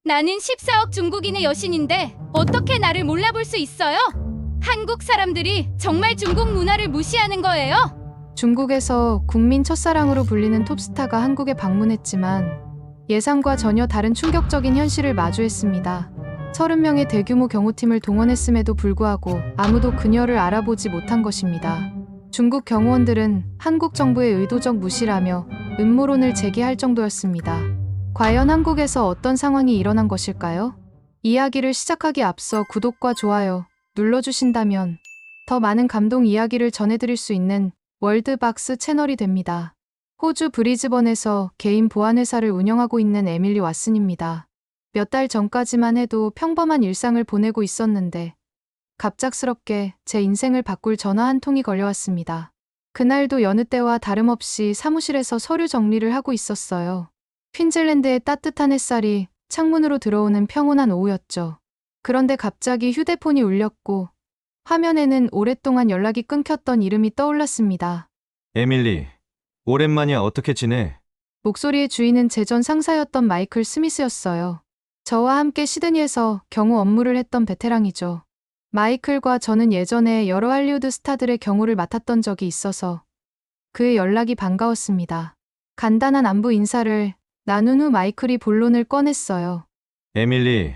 나는 14억 중국인의 여신인데 어떻게 나를 몰라볼 수 있어요? 한국 사람들이 정말 중국 문화를 무시하는 거예요? 중국에서 국민 첫사랑으로 불리는 톱스타가 한국에 방문했지만 예상과 전혀 다른 충격적인 현실을 마주했습니다. 30명의 대규모 경호팀을 동원했음에도 불구하고 아무도 그녀를 알아보지 못한 것입니다. 중국 경호원들은 한국 정부의 의도적 무시라며 음모론을 제기할 정도였습니다. 과연 한국에서 어떤 상황이 일어난 것일까요? 이야기를 시작하기 앞서 구독과 좋아요 눌러주신다면 더 많은 감동 이야기를 전해드릴 수 있는 월드박스 채널이 됩니다. 호주 브리즈번에서 개인 보안회사를 운영하고 있는 에밀리 왓슨입니다. 몇 달 전까지만 해도 평범한 일상을 보내고 있었는데 갑작스럽게 제 인생을 바꿀 전화 한 통이 걸려왔습니다. 그날도 여느 때와 다름없이 사무실에서 서류 정리를 하고 있었어요. 퀸즐랜드의 따뜻한 햇살이 창문으로 들어오는 평온한 오후였죠. 그런데 갑자기 휴대폰이 울렸고 화면에는 오랫동안 연락이 끊겼던 이름이 떠올랐습니다. 에밀리, 오랜만이야. 어떻게 지내? 목소리의 주인은 제 전 상사였던 마이클 스미스였어요. 저와 함께 시드니에서 경호 업무를 했던 베테랑이죠. 마이클과 저는 예전에 여러 할리우드 스타들의 경호를 맡았던 적이 있어서 그의 연락이 반가웠습니다. 간단한 안부 인사를 나눈 후 마이클이 본론을 꺼냈어요. 에밀리,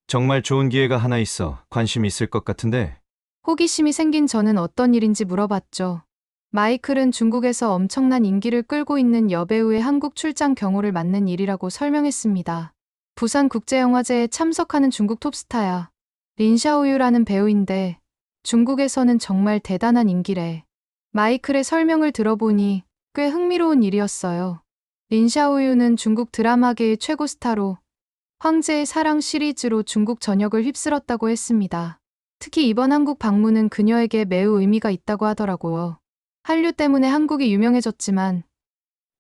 정말 좋은 기회가 하나 있어. 관심 있을 것 같은데. 호기심이 생긴 저는 어떤 일인지 물어봤죠. 마이클은 중국에서 엄청난 인기를 끌고 있는 여배우의 한국 출장 경호를 맡는 일이라고 설명했습니다. 부산국제영화제에 참석하는 중국 톱스타야. 린샤오유라는 배우인데 중국에서는 정말 대단한 인기래. 마이클의 설명을 들어보니 꽤 흥미로운 일이었어요. 린샤오유는 중국 드라마계의 최고 스타로 황제의 사랑 시리즈로 중국 전역을 휩쓸었다고 했습니다. 특히 이번 한국 방문은 그녀에게 매우 의미가 있다고 하더라고요. 한류 때문에 한국이 유명해졌지만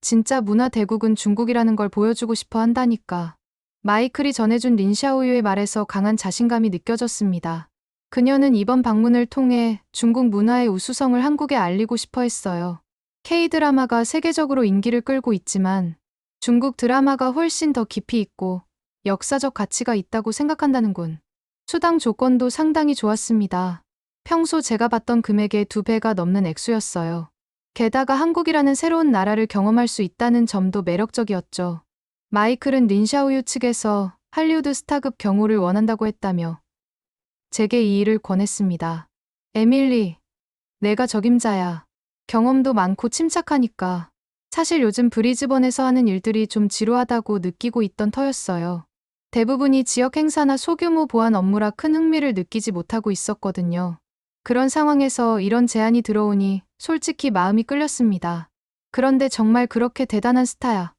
진짜 문화 대국은 중국이라는 걸 보여주고 싶어 한다니까. 마이클이 전해준 린샤오유의 말에서 강한 자신감이 느껴졌습니다. 그녀는 이번 방문을 통해 중국 문화의 우수성을 한국에 알리고 싶어 했어요. K-드라마가 세계적으로 인기를 끌고 있지만 중국 드라마가 훨씬 더 깊이 있고 역사적 가치가 있다고 생각한다는군. 수당 조건도 상당히 좋았습니다. 평소 제가 받던 금액의 2배가 넘는 액수였어요. 게다가 한국이라는 새로운 나라를 경험할 수 있다는 점도 매력적이었죠. 마이클은 린샤오유 측에서 할리우드 스타급 경호를 원한다고 했다며 제게 이 일을 권했습니다. 에밀리, 내가 적임자야. 경험도 많고 침착하니까. 사실 요즘 브리즈번에서 하는 일들이 좀 지루하다고 느끼고 있던 터였어요. 대부분이 지역 행사나 소규모 보안 업무라 큰 흥미를 느끼지 못하고 있었거든요. 그런 상황에서 이런 제안이 들어오니 솔직히 마음이 끌렸습니다. 그런데 정말 그렇게 대단한 스타야.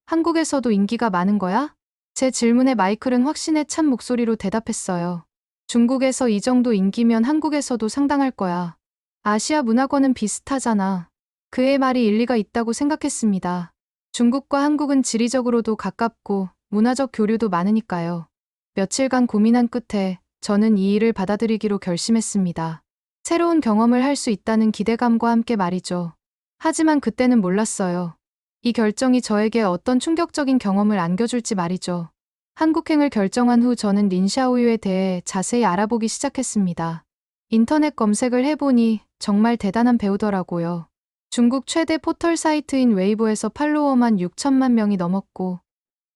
한국에서도 인기가 많은 거야? 제 질문에 마이클은 확신에 찬 목소리로 대답했어요. 중국에서 이 정도 인기면 한국에서도 상당할 거야. 아시아 문화권은 비슷하잖아. 그의 말이 일리가 있다고 생각했습니다. 중국과 한국은 지리적으로도 가깝고 문화적 교류도 많으니까요. 며칠간 고민한 끝에 저는 이 일을 받아들이기로 결심했습니다. 새로운 경험을 할 수 있다는 기대감과 함께 말이죠. 하지만 그때는 몰랐어요. 이 결정이 저에게 어떤 충격적인 경험을 안겨줄지 말이죠. 한국행을 결정한 후 저는 린샤오유에 대해 자세히 알아보기 시작했습니다. 인터넷 검색을 해보니 정말 대단한 배우더라고요. 중국 최대 포털 사이트인 웨이보에서 팔로워만 6천만 명이 넘었고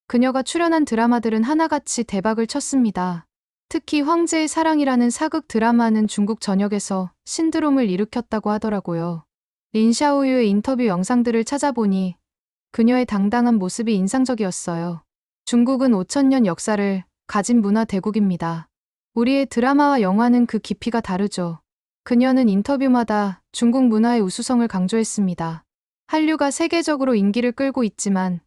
그녀가 출연한 드라마들은 하나같이 대박을 쳤습니다. 특히 황제의 사랑이라는 사극 드라마는 중국 전역에서 신드롬을 일으켰다고 하더라고요. 린샤오유의 인터뷰 영상들을 찾아보니 그녀의 당당한 모습이 인상적이었어요. 중국은 5천년 역사를 가진 문화 대국입니다. 우리의 드라마와 영화는 그 깊이가 다르죠. 그녀는 인터뷰마다 중국 문화의 우수성을 강조했습니다. 한류가 세계적으로 인기를 끌고 있지만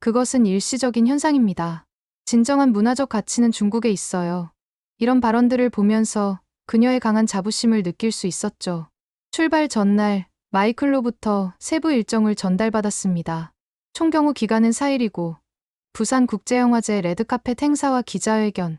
그것은 일시적인 현상입니다. 진정한 문화적 가치는 중국에 있어요. 이런 발언들을 보면서 그녀의 강한 자부심을 느낄 수 있었죠. 출발 전날 마이클로부터 세부 일정을 전달받았습니다. 총 경우 기간은 4일이고 부산국제영화제 레드카펫 행사와 기자회견,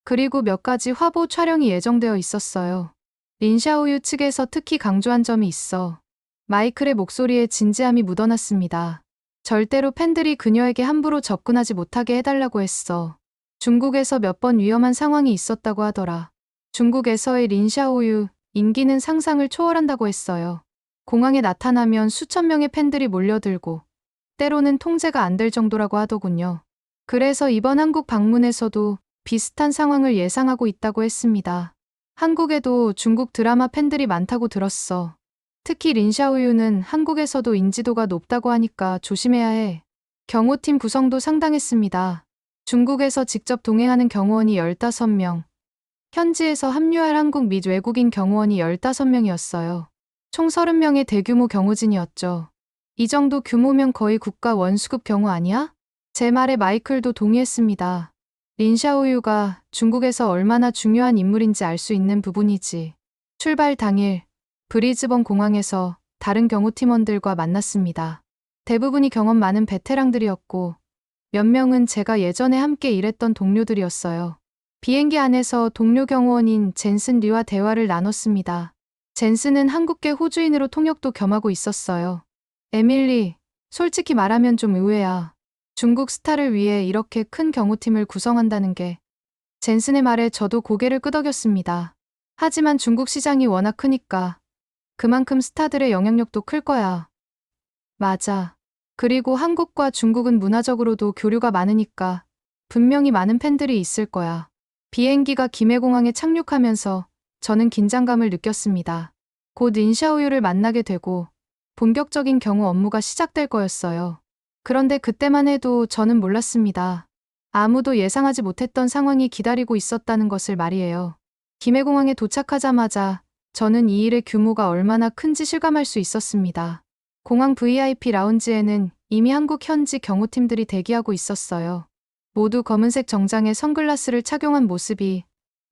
그리고 몇 가지 화보 촬영이 예정되어 있었어요. 린샤오유 측에서 특히 강조한 점이 있어 마이클의 목소리에 진지함이 묻어났습니다. 절대로 팬들이 그녀에게 함부로 접근하지 못하게 해달라고 했어. 중국에서 몇 번 위험한 상황이 있었다고 하더라. 중국에서의 린샤오유, 인기는 상상을 초월한다고 했어요. 공항에 나타나면 수천 명의 팬들이 몰려들고 때로는 통제가 안 될 정도라고 하더군요. 그래서 이번 한국 방문에서도 비슷한 상황을 예상하고 있다고 했습니다. 한국에도 중국 드라마 팬들이 많다고 들었어. 특히 린샤오유는 한국에서도 인지도가 높다고 하니까 조심해야 해. 경호팀 구성도 상당했습니다. 중국에서 직접 동행하는 경호원이 15명, 현지에서 합류할 한국 및 외국인 경호원이 15명이었어요. 총 30명의 대규모 경호진이었죠. 이 정도 규모면 거의 국가 원수급 경호 아니야? 제 말에 마이클도 동의했습니다. 린샤오유가 중국에서 얼마나 중요한 인물인지 알 수 있는 부분이지. 출발 당일, 브리즈번 공항에서 다른 경호팀원들과 만났습니다. 대부분이 경험 많은 베테랑들이었고, 몇 명은 제가 예전에 함께 일했던 동료들이었어요. 비행기 안에서 동료 경호원인 젠슨 리와 대화를 나눴습니다. 젠슨은 한국계 호주인으로 통역도 겸하고 있었어요. 에밀리, 솔직히 말하면 좀 의외야. 중국 스타를 위해 이렇게 큰 경호팀을 구성한다는 게. 젠슨의 말에 저도 고개를 끄덕였습니다. 하지만 중국 시장이 워낙 크니까 그만큼 스타들의 영향력도 클 거야. 맞아. 그리고 한국과 중국은 문화적으로도 교류가 많으니까 분명히 많은 팬들이 있을 거야. 비행기가 김해공항에 착륙하면서 저는 긴장감을 느꼈습니다. 곧 인샤오유를 만나게 되고 본격적인 경호 업무가 시작될 거였어요. 그런데 그때만 해도 저는 몰랐습니다. 아무도 예상하지 못했던 상황이 기다리고 있었다는 것을 말이에요. 김해공항에 도착하자마자 저는 이 일의 규모가 얼마나 큰지 실감할 수 있었습니다. 공항 VIP 라운지에는 이미 한국 현지 경호팀들이 대기하고 있었어요. 모두 검은색 정장에 선글라스를 착용한 모습이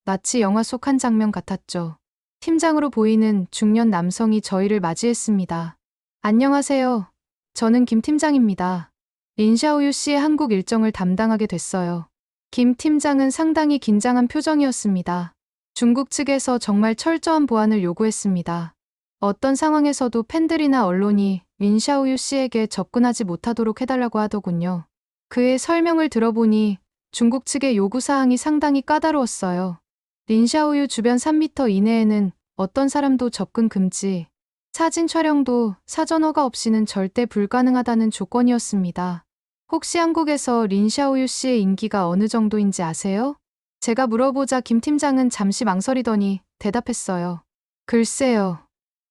마치 영화 속 한 장면 같았죠. 팀장으로 보이는 중년 남성이 저희를 맞이했습니다. 안녕하세요. 저는 김 팀장입니다. 린샤오유 씨의 한국 일정을 담당하게 됐어요. 김 팀장은 상당히 긴장한 표정이었습니다. 중국 측에서 정말 철저한 보안을 요구했습니다. 어떤 상황에서도 팬들이나 언론이 린샤오유 씨에게 접근하지 못하도록 해달라고 하더군요. 그의 설명을 들어보니 중국 측의 요구사항이 상당히 까다로웠어요. 린샤오유 주변 3m 이내에는 어떤 사람도 접근 금지, 사진 촬영도 사전 허가 없이는 절대 불가능하다는 조건이었습니다. 혹시 한국에서 린샤오유 씨의 인기가 어느 정도인지 아세요? 제가 물어보자 김 팀장은 잠시 망설이더니 대답했어요. 글쎄요.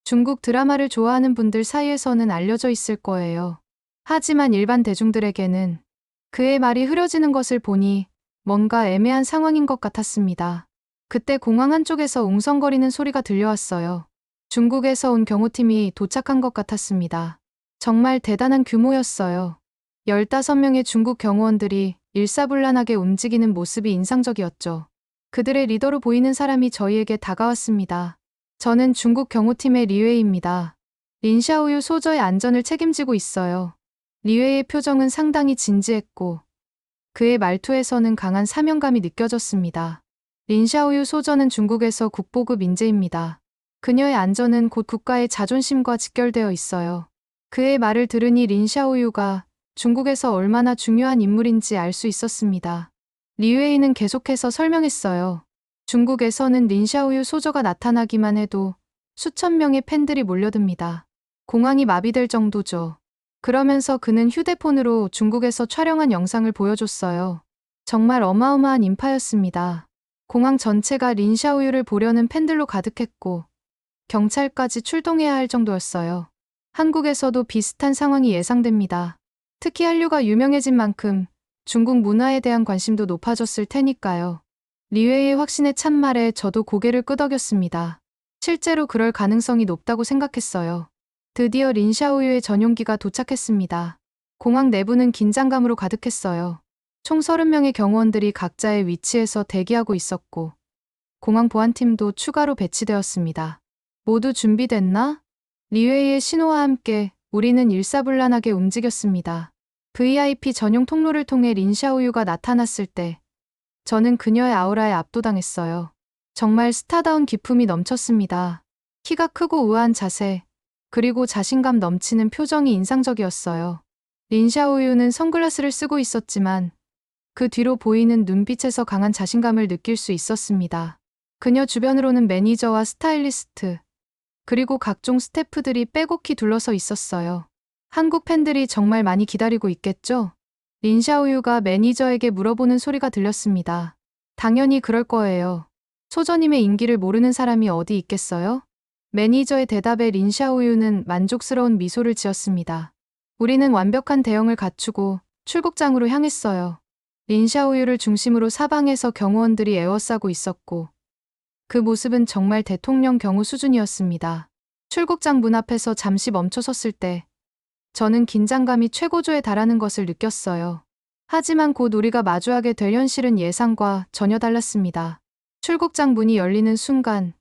중국 드라마를 좋아하는 분들 사이에서는 알려져 있을 거예요. 하지만 일반 대중들에게는 그의 말이 흐려지는 것을 보니 뭔가 애매한 상황인 것 같았습니다. 그때 공항 한쪽에서 웅성거리는 소리가 들려왔어요. 중국에서 온 경호팀이 도착한 것 같았습니다. 정말 대단한 규모였어요. 15명의 중국 경호원들이 일사불란하게 움직이는 모습이 인상적이었죠. 그들의 리더로 보이는 사람이 저희에게 다가왔습니다. 저는 중국 경호팀의 리웨이입니다. 린샤오유 소저의 안전을 책임지고 있어요. 리웨이의 표정은 상당히 진지했고 그의 말투에서는 강한 사명감이 느껴졌습니다. 린샤오유 소저는 중국에서 국보급 인재입니다. 그녀의 안전은 곧 국가의 자존심과 직결되어 있어요. 그의 말을 들으니 린샤오유가 중국에서 얼마나 중요한 인물인지 알 수 있었습니다. 리웨이는 계속해서 설명했어요. 중국에서는 린샤오유 소저가 나타나기만 해도 수천 명의 팬들이 몰려듭니다. 공항이 마비될 정도죠. 그러면서 그는 휴대폰으로 중국에서 촬영한 영상을 보여줬어요. 정말 어마어마한 인파였습니다. 공항 전체가 린샤오유를 보려는 팬들로 가득했고 경찰까지 출동해야 할 정도였어요. 한국에서도 비슷한 상황이 예상됩니다. 특히 한류가 유명해진 만큼 중국 문화에 대한 관심도 높아졌을 테니까요. 리웨이의 확신에 찬 말에 저도 고개를 끄덕였습니다. 실제로 그럴 가능성이 높다고 생각했어요. 드디어 린샤오유의 전용기가 도착했습니다. 공항 내부는 긴장감으로 가득했어요. 총 30명의 경호원들이 각자의 위치에서 대기하고 있었고 공항 보안팀도 추가로 배치되었습니다. 모두 준비됐나? 리웨이의 신호와 함께 우리는 일사불란하게 움직였습니다. VIP 전용 통로를 통해 린샤오유가 나타났을 때 저는 그녀의 아우라에 압도당했어요. 정말 스타다운 기품이 넘쳤습니다. 키가 크고 우아한 자세, 그리고 자신감 넘치는 표정이 인상적이었어요. 린샤오유는 선글라스를 쓰고 있었지만 그 뒤로 보이는 눈빛에서 강한 자신감을 느낄 수 있었습니다. 그녀 주변으로는 매니저와 스타일리스트, 그리고 각종 스태프들이 빼곡히 둘러서 있었어요. 한국 팬들이 정말 많이 기다리고 있겠죠? 린샤오유가 매니저에게 물어보는 소리가 들렸습니다. 당연히 그럴 거예요. 소저님의 인기를 모르는 사람이 어디 있겠어요? 매니저의 대답에 린샤오유는 만족스러운 미소를 지었습니다. 우리는 완벽한 대응을 갖추고 출국장으로 향했어요. 린샤오유를 중심으로 사방에서 경호원들이 에워싸고 있었고 그 모습은 정말 대통령 경호 수준이었습니다. 출국장 문 앞에서 잠시 멈춰 섰을 때 저는 긴장감이 최고조에 달하는 것을 느꼈어요. 하지만 곧 우리가 마주하게 될 현실은 예상과 전혀 달랐습니다. 출국장 문이 열리는 순간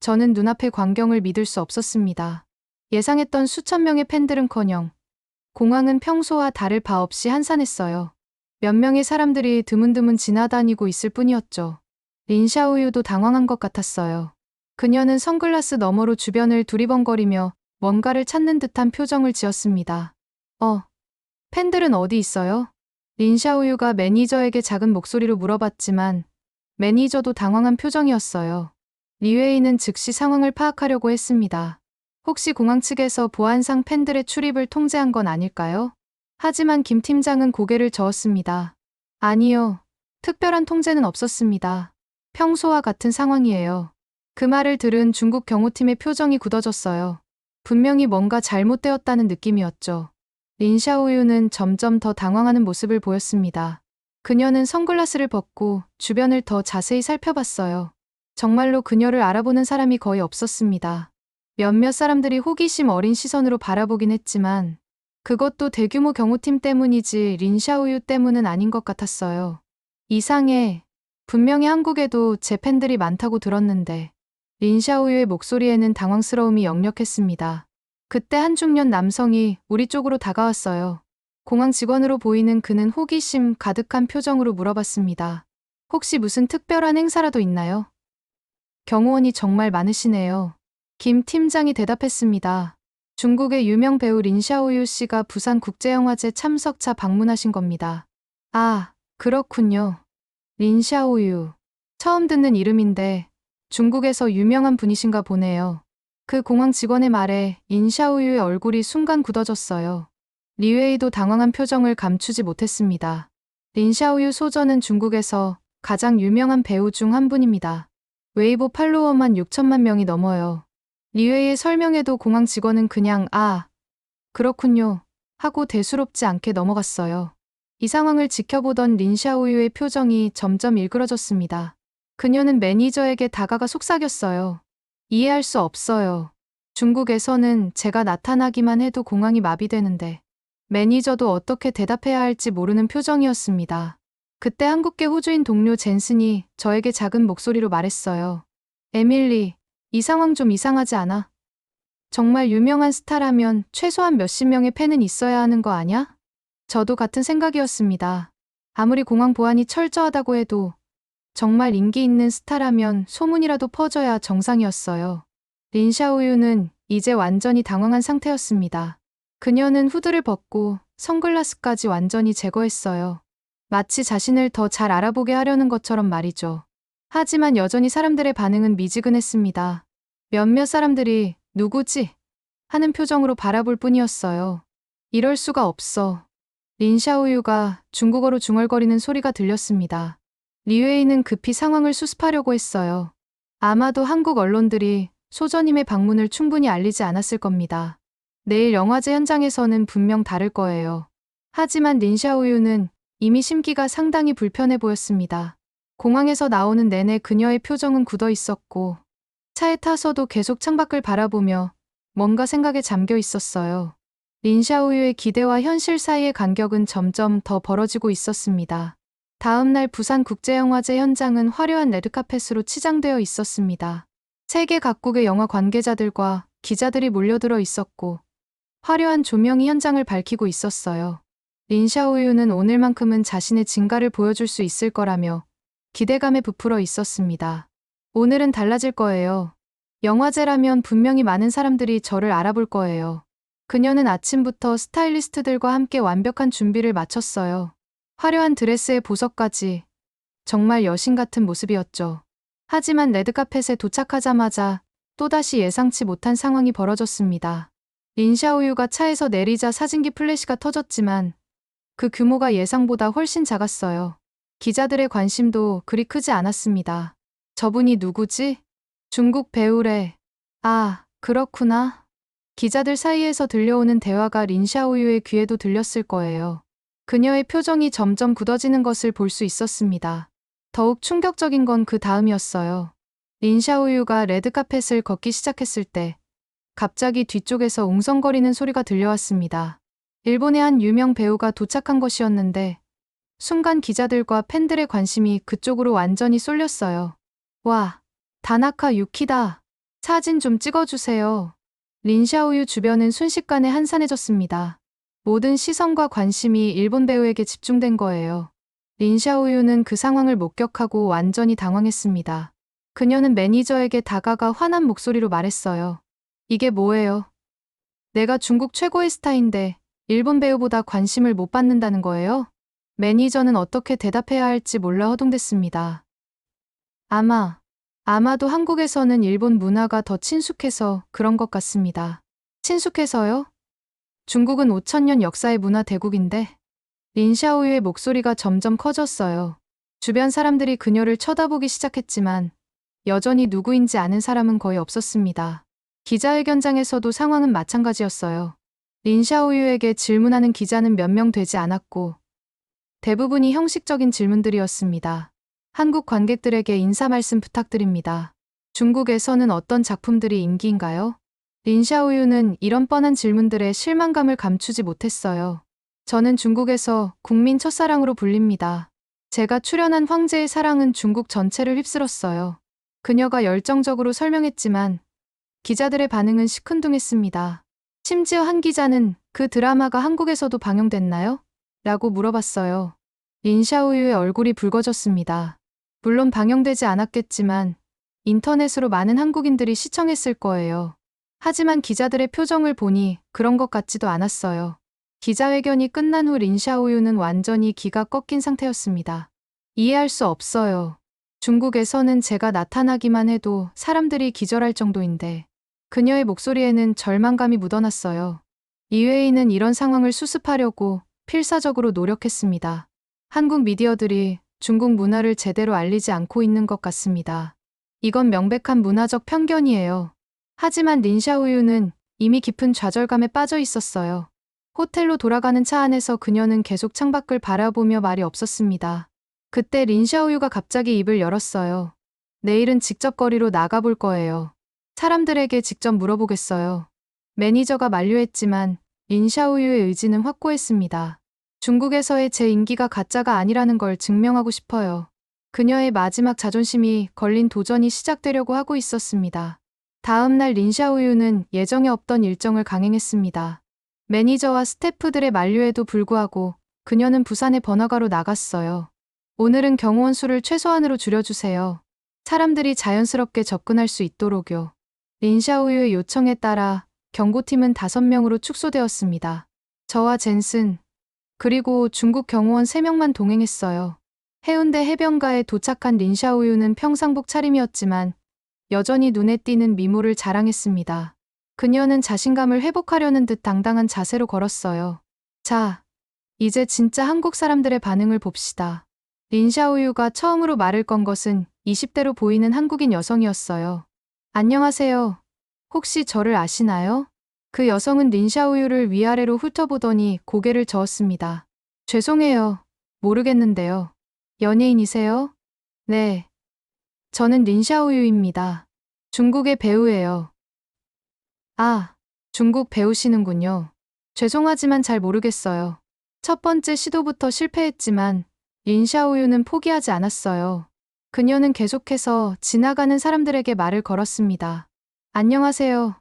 저는 눈앞의 광경을 믿을 수 없었습니다. 예상했던 수천 명의 팬들은커녕 공항은 평소와 다를 바 없이 한산했어요. 몇 명의 사람들이 드문드문 지나다니고 있을 뿐이었죠. 린샤오유도 당황한 것 같았어요. 그녀는 선글라스 너머로 주변을 두리번거리며 뭔가를 찾는 듯한 표정을 지었습니다. 팬들은 어디 있어요? 린샤오유가 매니저에게 작은 목소리로 물어봤지만 매니저도 당황한 표정이었어요. 리웨이는 즉시 상황을 파악하려고 했습니다. 혹시 공항 측에서 보안상 팬들의 출입을 통제한 건 아닐까요? 하지만 김 팀장은 고개를 저었습니다. 아니요. 특별한 통제는 없었습니다. 평소와 같은 상황이에요. 그 말을 들은 중국 경호팀의 표정이 굳어졌어요. 분명히 뭔가 잘못되었다는 느낌이었죠. 린샤오유는 점점 더 당황하는 모습을 보였습니다. 그녀는 선글라스를 벗고 주변을 더 자세히 살펴봤어요. 정말로 그녀를 알아보는 사람이 거의 없었습니다. 몇몇 사람들이 호기심 어린 시선으로 바라보긴 했지만 그것도 대규모 경호팀 때문이지 린샤오유 때문은 아닌 것 같았어요. 이상해. 분명히 한국에도 제 팬들이 많다고 들었는데. 린샤오유의 목소리에는 당황스러움이 역력했습니다. 그때 한 중년 남성이 우리 쪽으로 다가왔어요. 공항 직원으로 보이는 그는 호기심 가득한 표정으로 물어봤습니다. 혹시 무슨 특별한 행사라도 있나요? 경호원이 정말 많으시네요. 김 팀장이 대답했습니다. 중국의 유명 배우 린샤오유 씨가 부산국제영화제 참석차 방문하신 겁니다. 아, 그렇군요. 린샤오유. 처음 듣는 이름인데 중국에서 유명한 분이신가 보네요. 그 공항 직원의 말에 린샤오유의 얼굴이 순간 굳어졌어요. 리웨이도 당황한 표정을 감추지 못했습니다. 린샤오유 소저는 중국에서 가장 유명한 배우 중 한 분입니다. 웨이보 팔로워만 6천만 명이 넘어요. 리웨이의 설명에도 공항 직원은 그냥 그렇군요 하고 대수롭지 않게 넘어갔어요. 이 상황을 지켜보던 린샤오유의 표정이 점점 일그러졌습니다. 그녀는 매니저에게 다가가 속삭였어요. 이해할 수 없어요. 중국에서는 제가 나타나기만 해도 공항이 마비되는데 매니저도 어떻게 대답해야 할지 모르는 표정이었습니다. 그때 한국계 호주인 동료 젠슨이 저에게 작은 목소리로 말했어요. 에밀리, 이 상황 좀 이상하지 않아? 정말 유명한 스타라면 최소한 몇십 명의 팬은 있어야 하는 거 아냐? 저도 같은 생각이었습니다. 아무리 공항 보안이 철저하다고 해도 정말 인기 있는 스타라면 소문이라도 퍼져야 정상이었어요. 린샤오유는 이제 완전히 당황한 상태였습니다. 그녀는 후드를 벗고 선글라스까지 완전히 제거했어요. 마치 자신을 더 잘 알아보게 하려는 것처럼 말이죠. 하지만 여전히 사람들의 반응은 미지근했습니다. 몇몇 사람들이 누구지? 하는 표정으로 바라볼 뿐이었어요. 이럴 수가 없어. 린샤오유가 중국어로 중얼거리는 소리가 들렸습니다. 리웨이는 급히 상황을 수습하려고 했어요. 아마도 한국 언론들이 소저님의 방문을 충분히 알리지 않았을 겁니다. 내일 영화제 현장에서는 분명 다를 거예요. 하지만 린샤오유는 이미 심기가 상당히 불편해 보였습니다. 공항에서 나오는 내내 그녀의 표정은 굳어 있었고 차에 타서도 계속 창밖을 바라보며 뭔가 생각에 잠겨 있었어요. 린샤오유의 기대와 현실 사이의 간격은 점점 더 벌어지고 있었습니다. 다음 날 부산국제영화제 현장은 화려한 레드카펫으로 치장되어 있었습니다. 세계 각국의 영화 관계자들과 기자들이 몰려들어 있었고 화려한 조명이 현장을 밝히고 있었어요. 린샤오유는 오늘만큼은 자신의 진가를 보여줄 수 있을 거라며 기대감에 부풀어 있었습니다. 오늘은 달라질 거예요. 영화제라면 분명히 많은 사람들이 저를 알아볼 거예요. 그녀는 아침부터 스타일리스트들과 함께 완벽한 준비를 마쳤어요. 화려한 드레스에 보석까지 정말 여신 같은 모습이었죠. 하지만 레드카펫에 도착하자마자 또다시 예상치 못한 상황이 벌어졌습니다. 린샤오유가 차에서 내리자 사진기 플래시가 터졌지만 그 규모가 예상보다 훨씬 작았어요. 기자들의 관심도 그리 크지 않았습니다. 저분이 누구지? 중국 배우래. 아, 그렇구나. 기자들 사이에서 들려오는 대화가 린샤오유의 귀에도 들렸을 거예요. 그녀의 표정이 점점 굳어지는 것을 볼 수 있었습니다. 더욱 충격적인 건 그 다음이었어요. 린샤오유가 레드카펫을 걷기 시작했을 때 갑자기 뒤쪽에서 웅성거리는 소리가 들려왔습니다. 일본의 한 유명 배우가 도착한 것이었는데 순간 기자들과 팬들의 관심이 그쪽으로 완전히 쏠렸어요. 와, 다나카 유키다. 사진 좀 찍어주세요. 린샤오유 주변은 순식간에 한산해졌습니다. 모든 시선과 관심이 일본 배우에게 집중된 거예요. 린샤오유는 그 상황을 목격하고 완전히 당황했습니다. 그녀는 매니저에게 다가가 화난 목소리로 말했어요. 이게 뭐예요? 내가 중국 최고의 스타인데 일본 배우보다 관심을 못 받는다는 거예요? 매니저는 어떻게 대답해야 할지 몰라 허둥댔습니다. 아마도 한국에서는 일본 문화가 더 친숙해서 그런 것 같습니다. 친숙해서요? 중국은 5,000년 역사의 문화 대국인데. 린샤오유의 목소리가 점점 커졌어요. 주변 사람들이 그녀를 쳐다보기 시작했지만 여전히 누구인지 아는 사람은 거의 없었습니다. 기자회견장에서도 상황은 마찬가지였어요. 린샤오유에게 질문하는 기자는 몇 명 되지 않았고 대부분이 형식적인 질문들이었습니다. 한국 관객들에게 인사 말씀 부탁드립니다. 중국에서는 어떤 작품들이 인기인가요? 린샤오유는 이런 뻔한 질문들에 실망감을 감추지 못했어요. 저는 중국에서 국민 첫사랑으로 불립니다. 제가 출연한 황제의 사랑은 중국 전체를 휩쓸었어요. 그녀가 열정적으로 설명했지만 기자들의 반응은 시큰둥했습니다. 심지어 한 기자는 그 드라마가 한국에서도 방영됐나요? 라고 물어봤어요. 린샤오유의 얼굴이 붉어졌습니다. 물론 방영되지 않았겠지만 인터넷으로 많은 한국인들이 시청했을 거예요. 하지만 기자들의 표정을 보니 그런 것 같지도 않았어요. 기자회견이 끝난 후 린샤오유는 완전히 기가 꺾인 상태였습니다. 이해할 수 없어요. 중국에서는 제가 나타나기만 해도 사람들이 기절할 정도인데 그녀의 목소리에는 절망감이 묻어났어요. 이외인은 이런 상황을 수습하려고 필사적으로 노력했습니다. 한국 미디어들이 중국 문화를 제대로 알리지 않고 있는 것 같습니다. 이건 명백한 문화적 편견이에요. 하지만 린샤오유는 이미 깊은 좌절감에 빠져 있었어요. 호텔로 돌아가는 차 안에서 그녀는 계속 창밖을 바라보며 말이 없었습니다. 그때 린샤오유가 갑자기 입을 열었어요. 내일은 직접 거리로 나가볼 거예요. 사람들에게 직접 물어보겠어요. 매니저가 만류했지만 린샤오유의 의지는 확고했습니다. 중국에서의 제 인기가 가짜가 아니라는 걸 증명하고 싶어요. 그녀의 마지막 자존심이 걸린 도전이 시작되려고 하고 있었습니다. 다음 날 린샤오유는 예정에 없던 일정을 강행했습니다. 매니저와 스태프들의 만류에도 불구하고 그녀는 부산의 번화가로 나갔어요. 오늘은 경호원 수를 최소한으로 줄여주세요. 사람들이 자연스럽게 접근할 수 있도록요. 린샤오유의 요청에 따라 경고팀은 5명으로 축소되었습니다. 저와 젠슨, 그리고 중국 경호원 3명만 동행했어요. 해운대 해변가에 도착한 린샤오유는 평상복 차림이었지만 여전히 눈에 띄는 미모를 자랑했습니다. 그녀는 자신감을 회복하려는 듯 당당한 자세로 걸었어요. 자, 이제 진짜 한국 사람들의 반응을 봅시다. 린샤오유가 처음으로 말을 건 것은 20대로 보이는 한국인 여성이었어요. 안녕하세요. 혹시 저를 아시나요? 그 여성은 린샤오유를 위아래로 훑어보더니 고개를 저었습니다. 죄송해요. 모르겠는데요. 연예인이세요? 네. 저는 린샤오유입니다. 중국의 배우예요. 아, 중국 배우시는군요. 죄송하지만 잘 모르겠어요. 첫 번째 시도부터 실패했지만 린샤오유는 포기하지 않았어요. 그녀는 계속해서 지나가는 사람들에게 말을 걸었습니다. 안녕하세요.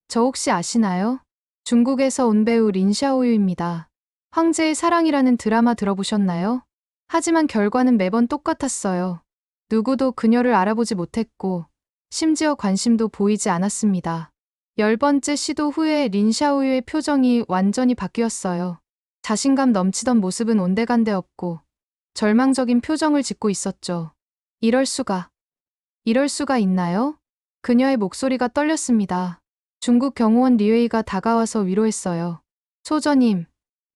저 혹시 아시나요? 중국에서 온 배우 린샤오유입니다. 황제의 사랑이라는 드라마 들어보셨나요? 하지만 결과는 매번 똑같았어요. 누구도 그녀를 알아보지 못했고 심지어 관심도 보이지 않았습니다. 10번째 시도 후에 린샤오유의 표정이 완전히 바뀌었어요. 자신감 넘치던 모습은 온데간데 없고 절망적인 표정을 짓고 있었죠. 이럴 수가 있나요? 그녀의 목소리가 떨렸습니다. 중국 경호원 리웨이가 다가와서 위로했어요. 소저님,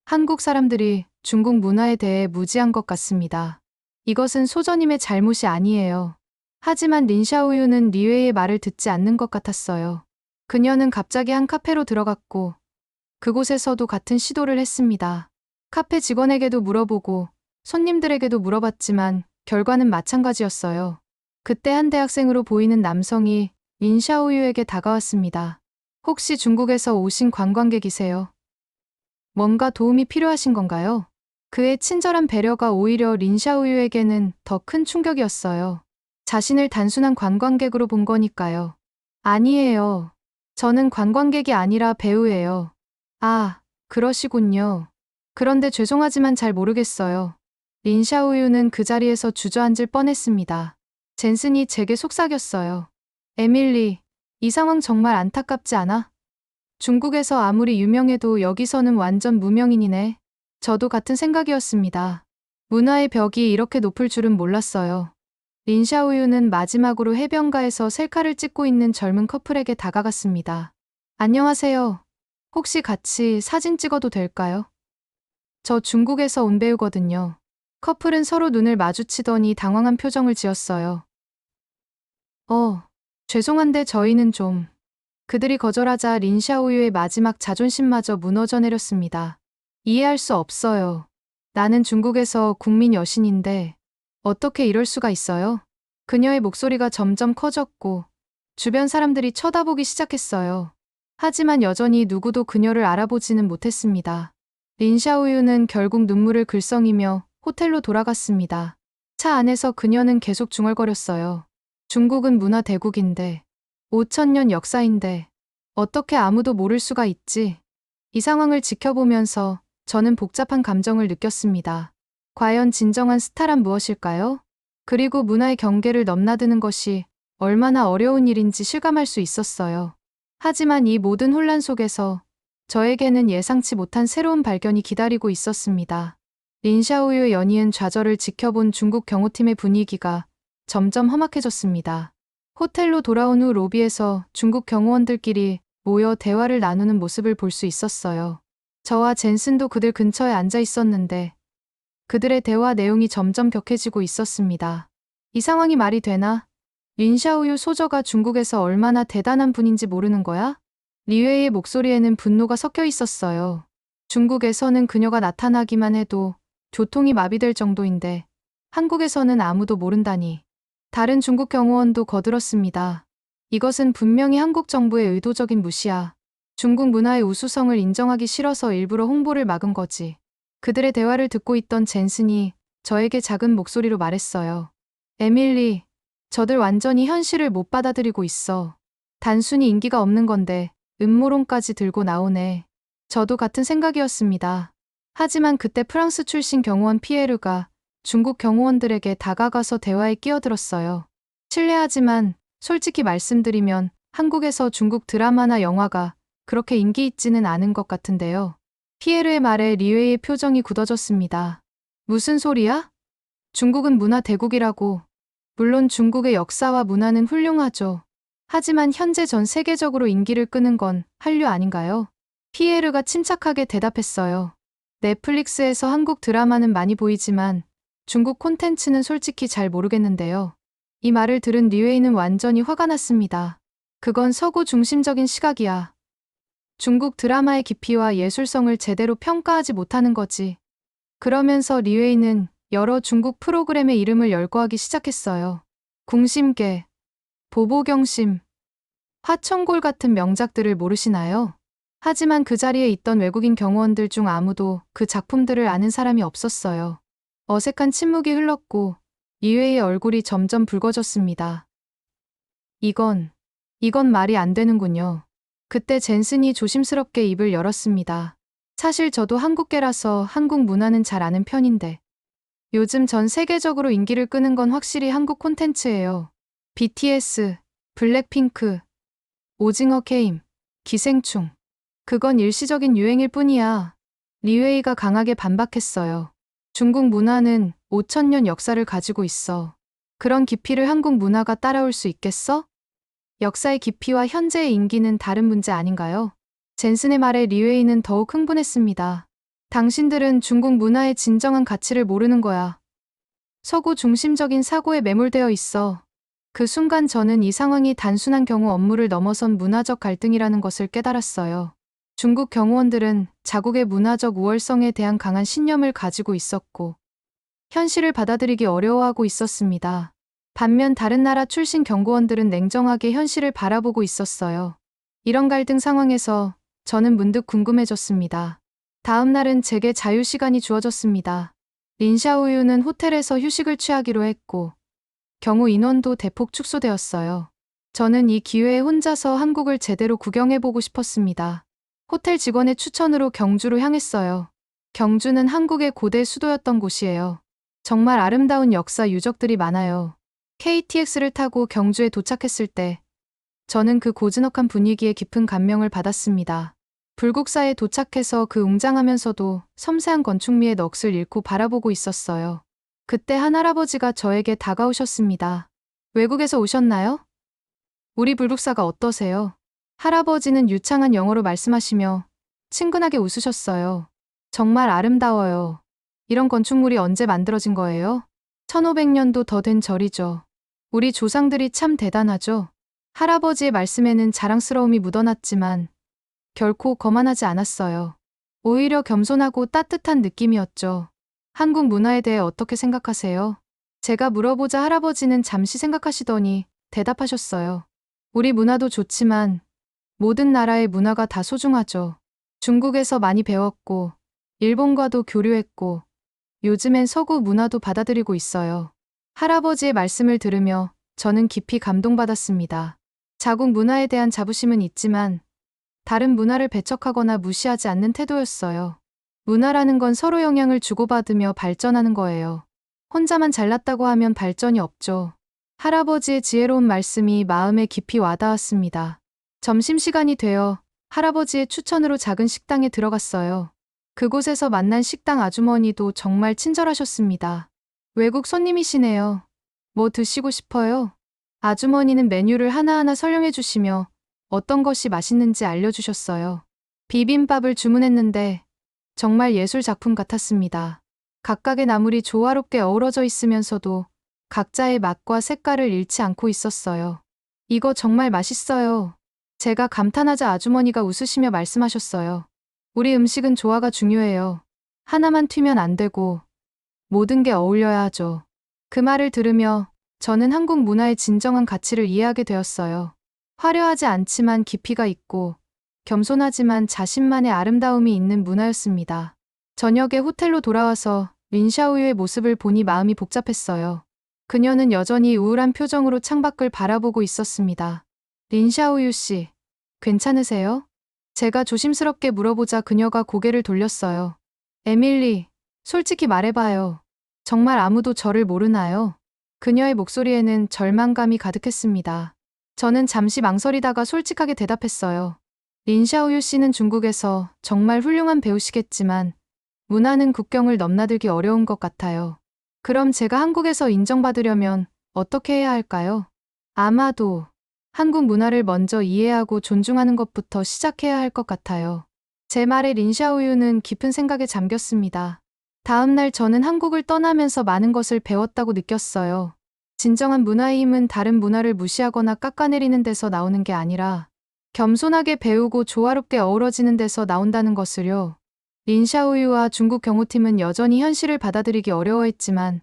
한국 사람들이 중국 문화에 대해 무지한 것 같습니다. 이것은 소저님의 잘못이 아니에요. 하지만 린샤오유는 리웨이의 말을 듣지 않는 것 같았어요. 그녀는 갑자기 한 카페로 들어갔고 그곳에서도 같은 시도를 했습니다. 카페 직원에게도 물어보고 손님들에게도 물어봤지만 결과는 마찬가지였어요. 그때 한 대학생으로 보이는 남성이 린샤오유에게 다가왔습니다. 혹시 중국에서 오신 관광객이세요? 뭔가 도움이 필요하신 건가요? 그의 친절한 배려가 오히려 린샤오유에게는 더 큰 충격이었어요. 자신을 단순한 관광객으로 본 거니까요. 아니에요. 저는 관광객이 아니라 배우예요. 아, 그러시군요. 그런데 죄송하지만 잘 모르겠어요. 린샤오유는 그 자리에서 주저앉을 뻔했습니다. 젠슨이 제게 속삭였어요. 에밀리, 이 상황 정말 안타깝지 않아? 중국에서 아무리 유명해도 여기서는 완전 무명인이네. 저도 같은 생각이었습니다. 문화의 벽이 이렇게 높을 줄은 몰랐어요. 린샤오유는 마지막으로 해변가에서 셀카를 찍고 있는 젊은 커플에게 다가갔습니다. 안녕하세요. 혹시 같이 사진 찍어도 될까요? 저 중국에서 온 배우거든요. 커플은 서로 눈을 마주치더니 당황한 표정을 지었어요. 죄송한데 저희는 좀... 그들이 거절하자 린샤오유의 마지막 자존심마저 무너져 내렸습니다. 이해할 수 없어요. 나는 중국에서 국민 여신인데 어떻게 이럴 수가 있어요? 그녀의 목소리가 점점 커졌고 주변 사람들이 쳐다보기 시작했어요. 하지만 여전히 누구도 그녀를 알아보지는 못했습니다. 린샤오유는 결국 눈물을 글썽이며 호텔로 돌아갔습니다. 차 안에서 그녀는 계속 중얼거렸어요. 중국은 문화 대국인데 5,000년 역사인데 어떻게 아무도 모를 수가 있지? 이 상황을 지켜보면서 저는 복잡한 감정을 느꼈습니다. 과연 진정한 스타란 무엇일까요? 그리고 문화의 경계를 넘나드는 것이 얼마나 어려운 일인지 실감할 수 있었어요. 하지만 이 모든 혼란 속에서 저에게는 예상치 못한 새로운 발견이 기다리고 있었습니다. 린샤오유의 연이은 좌절을 지켜본 중국 경호팀의 분위기가 점점 험악해졌습니다. 호텔로 돌아온 후 로비에서 중국 경호원들끼리 모여 대화를 나누는 모습을 볼 수 있었어요. 저와 젠슨도 그들 근처에 앉아 있었는데 그들의 대화 내용이 점점 격해지고 있었습니다. 이 상황이 말이 되나? 린샤오유 소저가 중국에서 얼마나 대단한 분인지 모르는 거야? 리웨이의 목소리에는 분노가 섞여 있었어요. 중국에서는 그녀가 나타나기만 해도 교통이 마비될 정도인데 한국에서는 아무도 모른다니. 다른 중국 경호원도 거들었습니다. 이것은 분명히 한국 정부의 의도적인 무시야. 중국 문화의 우수성을 인정하기 싫어서 일부러 홍보를 막은 거지. 그들의 대화를 듣고 있던 젠슨이 저에게 작은 목소리로 말했어요. 에밀리, 저들 완전히 현실을 못 받아들이고 있어. 단순히 인기가 없는 건데 음모론까지 들고 나오네. 저도 같은 생각이었습니다. 하지만 그때 프랑스 출신 경호원 피에르가 중국 경호원들에게 다가가서 대화에 끼어들었어요. 실례하지만 솔직히 말씀드리면 한국에서 중국 드라마나 영화가 그렇게 인기 있지는 않은 것 같은데요. 피에르의 말에 리웨이의 표정이 굳어졌습니다. 무슨 소리야? 중국은 문화 대국이라고. 물론 중국의 역사와 문화는 훌륭하죠. 하지만 현재 전 세계적으로 인기를 끄는 건 한류 아닌가요? 피에르가 침착하게 대답했어요. 넷플릭스에서 한국 드라마는 많이 보이지만 중국 콘텐츠는 솔직히 잘 모르겠는데요. 이 말을 들은 리웨이는 완전히 화가 났습니다. 그건 서구 중심적인 시각이야. 중국 드라마의 깊이와 예술성을 제대로 평가하지 못하는 거지. 그러면서 리웨이는 여러 중국 프로그램의 이름을 열거하기 시작했어요. 궁심계, 보보경심, 화천골 같은 명작들을 모르시나요? 하지만 그 자리에 있던 외국인 경호원들 중 아무도 그 작품들을 아는 사람이 없었어요. 어색한 침묵이 흘렀고 리웨이의 얼굴이 점점 붉어졌습니다. 이건 말이 안 되는군요. 그때 젠슨이 조심스럽게 입을 열었습니다. 사실 저도 한국계라서 한국 문화는 잘 아는 편인데 요즘 전 세계적으로 인기를 끄는 건 확실히 한국 콘텐츠예요. BTS, 블랙핑크, 오징어 게임, 기생충. 그건 일시적인 유행일 뿐이야. 리웨이가 강하게 반박했어요. 중국 문화는 5,000년 역사를 가지고 있어. 그런 깊이를 한국 문화가 따라올 수 있겠어? 역사의 깊이와 현재의 인기는 다른 문제 아닌가요? 젠슨의 말에 리웨이는 더욱 흥분했습니다. 당신들은 중국 문화의 진정한 가치를 모르는 거야. 서구 중심적인 사고에 매몰되어 있어. 그 순간 저는 이 상황이 단순한 경우 업무를 넘어선 문화적 갈등이라는 것을 깨달았어요. 중국 경호원들은 자국의 문화적 우월성에 대한 강한 신념을 가지고 있었고, 현실을 받아들이기 어려워하고 있었습니다. 반면 다른 나라 출신 경고원들은 냉정하게 현실을 바라보고 있었어요. 이런 갈등 상황에서 저는 문득 궁금해졌습니다. 다음 날은 제게 자유 시간이 주어졌습니다. 린샤오유는 호텔에서 휴식을 취하기로 했고, 경호 인원도 대폭 축소되었어요. 저는 이 기회에 혼자서 한국을 제대로 구경해보고 싶었습니다. 호텔 직원의 추천으로 경주로 향했어요. 경주는 한국의 고대 수도였던 곳이에요. 정말 아름다운 역사 유적들이 많아요. KTX를 타고 경주에 도착했을 때 저는 그 고즈넉한 분위기에 깊은 감명을 받았습니다. 불국사에 도착해서 그 웅장하면서도 섬세한 건축미의 넋을 잃고 바라보고 있었어요. 그때 한 할아버지가 저에게 다가오셨습니다. 외국에서 오셨나요? 우리 불국사가 어떠세요? 할아버지는 유창한 영어로 말씀하시며 친근하게 웃으셨어요. 정말 아름다워요. 이런 건축물이 언제 만들어진 거예요? 1500년도 더 된 절이죠. 우리 조상들이 참 대단하죠. 할아버지의 말씀에는 자랑스러움이 묻어났지만 결코 거만하지 않았어요. 오히려 겸손하고 따뜻한 느낌이었죠. 한국 문화에 대해 어떻게 생각하세요? 제가 물어보자 할아버지는 잠시 생각하시더니 대답하셨어요. 우리 문화도 좋지만 모든 나라의 문화가 다 소중하죠. 중국에서 많이 배웠고, 일본과도 교류했고, 요즘엔 서구 문화도 받아들이고 있어요. 할아버지의 말씀을 들으며 저는 깊이 감동받았습니다. 자국 문화에 대한 자부심은 있지만 다른 문화를 배척하거나 무시하지 않는 태도였어요. 문화라는 건 서로 영향을 주고받으며 발전하는 거예요. 혼자만 잘났다고 하면 발전이 없죠. 할아버지의 지혜로운 말씀이 마음에 깊이 와닿았습니다. 점심시간이 되어 할아버지의 추천으로 작은 식당에 들어갔어요. 그곳에서 만난 식당 아주머니도 정말 친절하셨습니다. 외국 손님이시네요. 뭐 드시고 싶어요? 아주머니는 메뉴를 하나하나 설명해 주시며 어떤 것이 맛있는지 알려주셨어요. 비빔밥을 주문했는데 정말 예술 작품 같았습니다. 각각의 나물이 조화롭게 어우러져 있으면서도 각자의 맛과 색깔을 잃지 않고 있었어요. 이거 정말 맛있어요. 제가 감탄하자 아주머니가 웃으시며 말씀하셨어요. 우리 음식은 조화가 중요해요. 하나만 튀면 안 되고 모든 게 어울려야 하죠. 그 말을 들으며 저는 한국 문화의 진정한 가치를 이해하게 되었어요. 화려하지 않지만 깊이가 있고 겸손하지만 자신만의 아름다움이 있는 문화였습니다. 저녁에 호텔로 돌아와서 린샤오유의 모습을 보니 마음이 복잡했어요. 그녀는 여전히 우울한 표정으로 창밖을 바라보고 있었습니다. 린샤오유 씨, 괜찮으세요? 제가 조심스럽게 물어보자 그녀가 고개를 돌렸어요. 에밀리, 솔직히 말해봐요. 정말 아무도 저를 모르나요? 그녀의 목소리에는 절망감이 가득했습니다. 저는 잠시 망설이다가 솔직하게 대답했어요. 린샤오유 씨는 중국에서 정말 훌륭한 배우시겠지만 문화는 국경을 넘나들기 어려운 것 같아요. 그럼 제가 한국에서 인정받으려면 어떻게 해야 할까요? 아마도 한국 문화를 먼저 이해하고 존중하는 것부터 시작해야 할 것 같아요. 제 말에 린샤오유는 깊은 생각에 잠겼습니다. 다음 날 저는 한국을 떠나면서 많은 것을 배웠다고 느꼈어요. 진정한 문화의 힘은 다른 문화를 무시하거나 깎아내리는 데서 나오는 게 아니라 겸손하게 배우고 조화롭게 어우러지는 데서 나온다는 것을요. 린샤오유와 중국 경호팀은 여전히 현실을 받아들이기 어려워했지만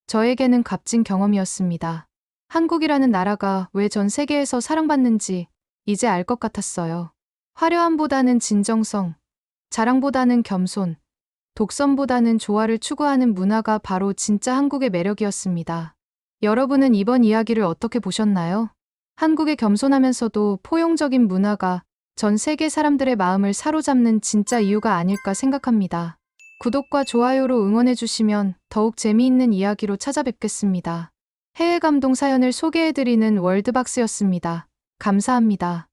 저에게는 값진 경험이었습니다. 한국이라는 나라가 왜 전 세계에서 사랑받는지 이제 알 것 같았어요. 화려함보다는 진정성, 자랑보다는 겸손, 독선보다는 조화를 추구하는 문화가 바로 진짜 한국의 매력이었습니다. 여러분은 이번 이야기를 어떻게 보셨나요? 한국의 겸손하면서도 포용적인 문화가 전 세계 사람들의 마음을 사로잡는 진짜 이유가 아닐까 생각합니다. 구독과 좋아요로 응원해주시면 더욱 재미있는 이야기로 찾아뵙겠습니다. 해외 감동 사연을 소개해드리는 월드박스였습니다. 감사합니다.